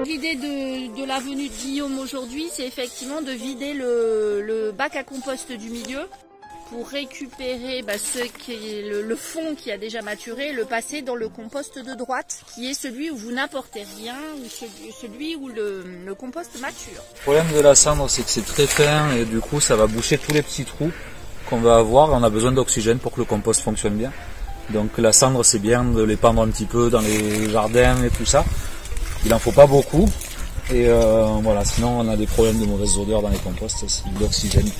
L'idée de la venue de Guillaume aujourd'hui, c'est effectivement de vider le bac à compost du milieu pour récupérer le fond qui a déjà maturé, le passer dans le compost de droite, qui est celui où vous n'apportez rien, ou celui où le compost mature. Le problème de la cendre, c'est que c'est très fin et du coup ça va boucher tous les petits trous qu'on va avoir. On a besoin d'oxygène pour que le compost fonctionne bien. Donc la cendre, c'est bien de l'épandre un petit peu dans les jardins et tout ça. Il en faut pas beaucoup. Et voilà, sinon on a des problèmes de mauvaise odeur dans les composts, c'est l'oxygène.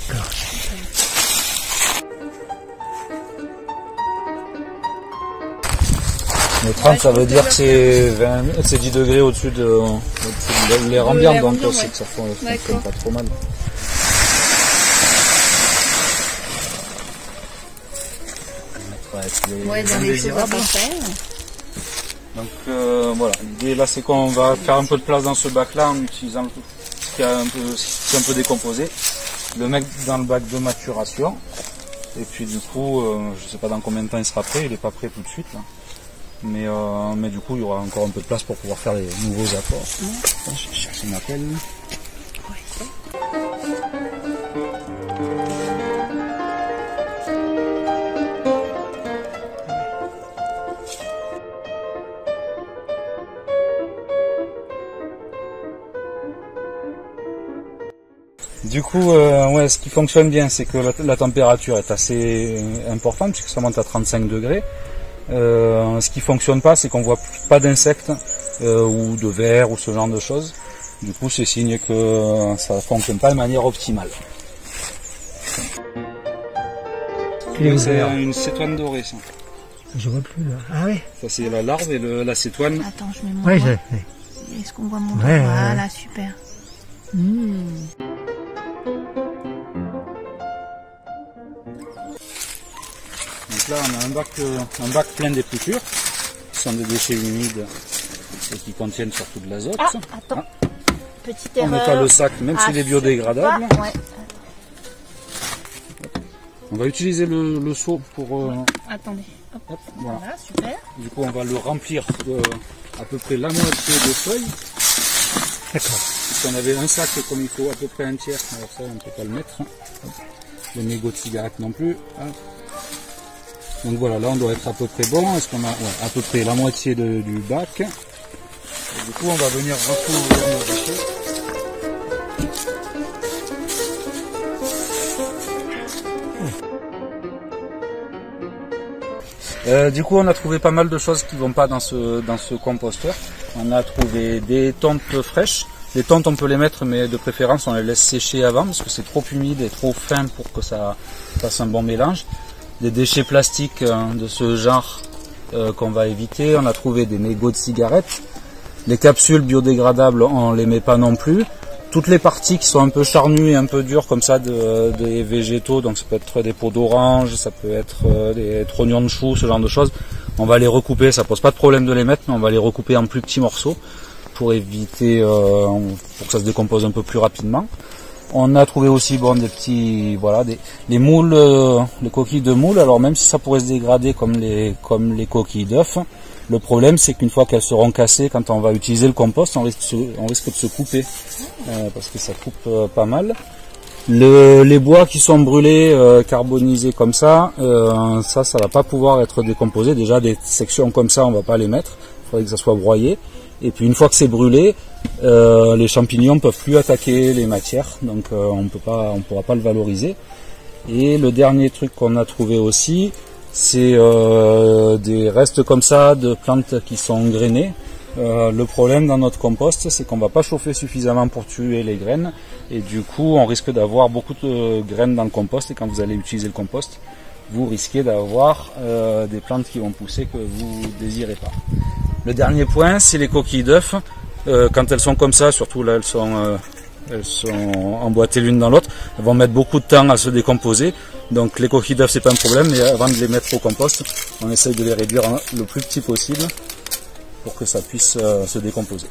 Mais 30, ça veut dire que c'est 10 degrés au-dessus de l'air ambiant, donc c'est que ça fonctionne pas trop mal. Ouais, dans les choses à faire. Donc voilà, l'idée là c'est qu'on va faire un peu de place dans ce bac là en utilisant ce qui est un peu décomposé, le mettre dans le bac de maturation, et puis du coup je sais pas dans combien de temps il sera prêt, il n'est pas prêt tout de suite là. Mais du coup il y aura encore un peu de place pour pouvoir faire les nouveaux apports. Je cherche une appel. Du coup, ouais, ce qui fonctionne bien, c'est que la température est assez importante, puisque ça monte à 35 degrés. Ce qui fonctionne pas, c'est qu'on voit pas d'insectes ou de vers ou ce genre de choses. Du coup, c'est signe que ça fonctionne pas de manière optimale. C'est une cétoine dorée, ça. Je vois plus là. Ah ouais. Ça c'est la larve et la cétoine. Attends, je mets mon doigt. Est-ce qu'on voit mon doigt? Voilà, super. Donc là, on a un bac plein d'épluchures, qui sont des déchets humides et qui contiennent surtout de l'azote. Ah, attends, petite erreur. On met pas le sac, même s'il est biodégradable. Ouais. On va utiliser le seau pour... Attendez, hop, voilà, super. Du coup, on va le remplir de à peu près la moitié de feuilles. D'accord. Si on avait un sac comme il faut à peu près un tiers, alors ça on ne peut pas le mettre. Les mégots de cigarettes non plus. Donc voilà, là on doit être à peu près bon. Est-ce qu'on a à peu près la moitié du bac. Et du coup on va venir recouvrir nos déchets. Du coup on a trouvé pas mal de choses qui vont pas dans ce composteur. On a trouvé des tontes fraîches. Les tontes on peut les mettre, mais de préférence on les laisse sécher avant parce que c'est trop humide et trop fin pour que ça fasse un bon mélange. Des déchets plastiques de ce genre qu'on va éviter. On a trouvé des mégots de cigarettes. Les capsules biodégradables on les met pas non plus. Toutes les parties qui sont un peu charnues et un peu dures comme ça des végétaux, donc ça peut être des peaux d'orange, ça peut être des trognons de chou, ce genre de choses, on va les recouper, ça pose pas de problème de les mettre, mais on va les recouper en plus petits morceaux pour éviter, pour que ça se décompose un peu plus rapidement. On a trouvé aussi des petits, voilà, les moules, les coquilles de moules, alors même si ça pourrait se dégrader comme les coquilles d'œufs, le problème c'est qu'une fois qu'elles seront cassées, quand on va utiliser le compost, on risque de se couper, parce que ça coupe pas mal. Les bois qui sont brûlés, carbonisés comme ça, ça va pas pouvoir être décomposé. Déjà des sections comme ça on va pas les mettre, il faudrait que ça soit broyé. Et puis une fois que c'est brûlé, les champignons ne peuvent plus attaquer les matières, donc on pourra pas le valoriser. Et le dernier truc qu'on a trouvé aussi, c'est des restes comme ça de plantes qui sont grainées. Le problème dans notre compost, c'est qu'on ne va pas chauffer suffisamment pour tuer les graines, et du coup on risque d'avoir beaucoup de graines dans le compost, et quand vous allez utiliser le compost, vous risquez d'avoir des plantes qui vont pousser que vous ne désirez pas. Le dernier point, c'est les coquilles d'œufs. Quand elles sont comme ça, surtout là elles sont emboîtées l'une dans l'autre, elles vont mettre beaucoup de temps à se décomposer. Donc les coquilles d'œufs c'est pas un problème, mais avant de les mettre au compost, on essaye de les réduire le plus petit possible pour que ça puisse se décomposer.